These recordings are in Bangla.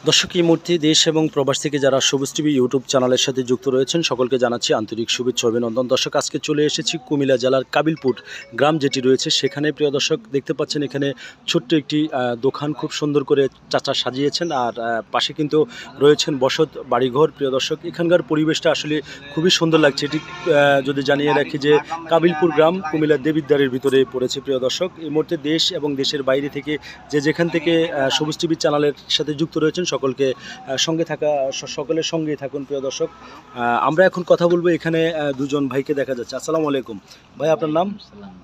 দর্শক, এই মুহূর্তে দেশ এবং প্রবাস থেকে যারা সবুজ টিভি ইউটিউব চ্যানেলের সাথে যুক্ত রয়েছেন সকলকে জানাচ্ছি আন্তরিক শুভেচ্ছা অভিনন্দন। দর্শক, আজকে চলে এসেছি কুমিল্লা জেলার কাবিলপুর গ্রাম যেটি রয়েছে সেখানে। প্রিয় দর্শক, দেখতে পাচ্ছেন এখানে ছোট্ট একটি দোকান খুব সুন্দর করে চাচা সাজিয়েছেন, আর পাশে কিন্তু রয়েছেন বসত বাড়িঘর। প্রিয় দর্শক, এখানকার পরিবেশটা আসলে খুবই সুন্দর লাগছে। এটি যদি জানিয়ে রাখি যে কাবিলপুর গ্রাম কুমিল্লার দেবিদ্বারের ভিতরে পড়েছে। প্রিয় দর্শক, এই মুহূর্তে দেশ এবং দেশের বাইরে থেকে যে যেখান থেকে সবুজ টিভি চ্যানেলের সাথে যুক্ত রয়েছেন সকলকে সকলের সঙ্গেই থাকুন। প্রিয় দর্শক, আমরা এখন কথা বলবো। এখানে দুজন ভাইকে দেখা যাচ্ছে। আসসালামু আলাইকুম ভাই, আপনার নাম?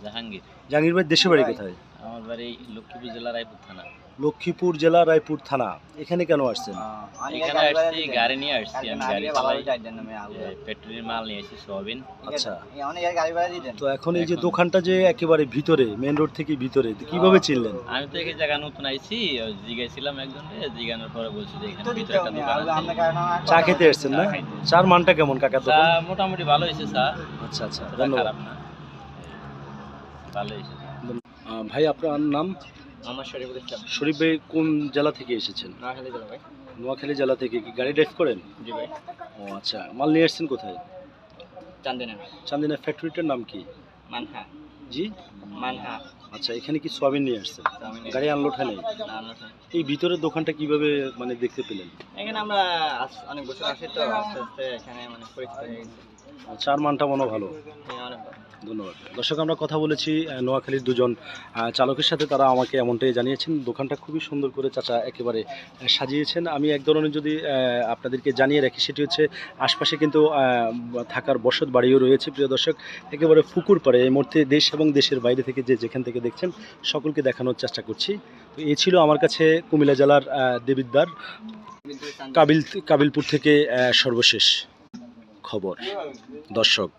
জাহাঙ্গীর। জাহাঙ্গীর ভাই, দেশের বাড়ি কোথায়? আমার বাড়ি লক্ষ্মীপুর জেলা রায়পুর থানা। লক্ষ্মীপুর জেলা রায়পুর থানা। এখানে কেন আসছেন? এখানে আসছি গাড়ি নিয়ে আসছি, আমি গাড়ি চালাই, পেট্রোলের মাল নিয়ে এসেছি, সোয়াবিন। আচ্ছা, তো এখন এই যে দোকানটা যে একেবারে ভিতরে, মেন রোড থেকে ভিতরে, তো কিভাবে চিনলেন? আমি তো এই জায়গা নতুন আইছি, জিজ্ঞাসিলাম একজনকে, জিজ্ঞানোর পরে বলছি যে এখানে ভিতরে একটা দোকান আছে। চা খেতে এসেছেন না? চার মানটা কেমন কাকার চা দোকান? মোটামুটি ভালো হয়েছে চা। আচ্ছা আচ্ছা, চা ধন্যবাদ। খারাপ না, ভালো হয়েছে। ভাই, আপনার নাম? আমার শরীফুল ইসলাম। শরীফ ভাই, কোন জেলা থেকে এসেছেন? নোয়াখালী জেলা ভাই। নোয়াখালী জেলা থেকে। কি গাড়ি ড্রাইভ করেন? জি ভাই। ও আচ্ছা, মাল নিয়ে এসেছেন কোথায়? চান্দিনা। চান্দিনা ফ্যাক্টরিটার নাম কি? মানহা। জি, মানহা। আচ্ছা, এখানে কি সোয়াবিন নিয়ে আসছেন? গাড়ি আনলোড হয় নাই? এই ভিতরের দোকানটা কিভাবে মানে দেখতে পেলেন? এখানে আমরা অনেক বছর আসি, তো আস্তে আস্তে এখানে মানে পরিচিত হয়ে গেছে। চার মানটা মনে ভালো। অনেক ভালো। ধন্যবাদ। দর্শক, আমরা কথা বলেছি নোয়াখালীর দুজন চালকের সাথে। তারা আমাকে এমনটাই জানিয়েছেন, দোকানটা খুবই সুন্দর করে চাচা একেবারে সাজিয়েছেন। আমি এক ধরনের যদি আপনাদেরকে জানিয়ে রাখি, সেটি হচ্ছে আশপাশে কিন্তু থাকার বসত বাড়িও রয়েছে। প্রিয় দর্শক, একেবারে পুকুর পাড়ে। এই মুহূর্তে দেশ এবং দেশের বাইরে থেকে যে যেখান থেকে দেখছেন সকলকে দেখানোর চেষ্টা করছি। তো এই ছিল আমার কাছে কুমিল্লা জেলার দেবিদ্বার কাবিলপুর থেকে সর্বশেষ খবর। দর্শক।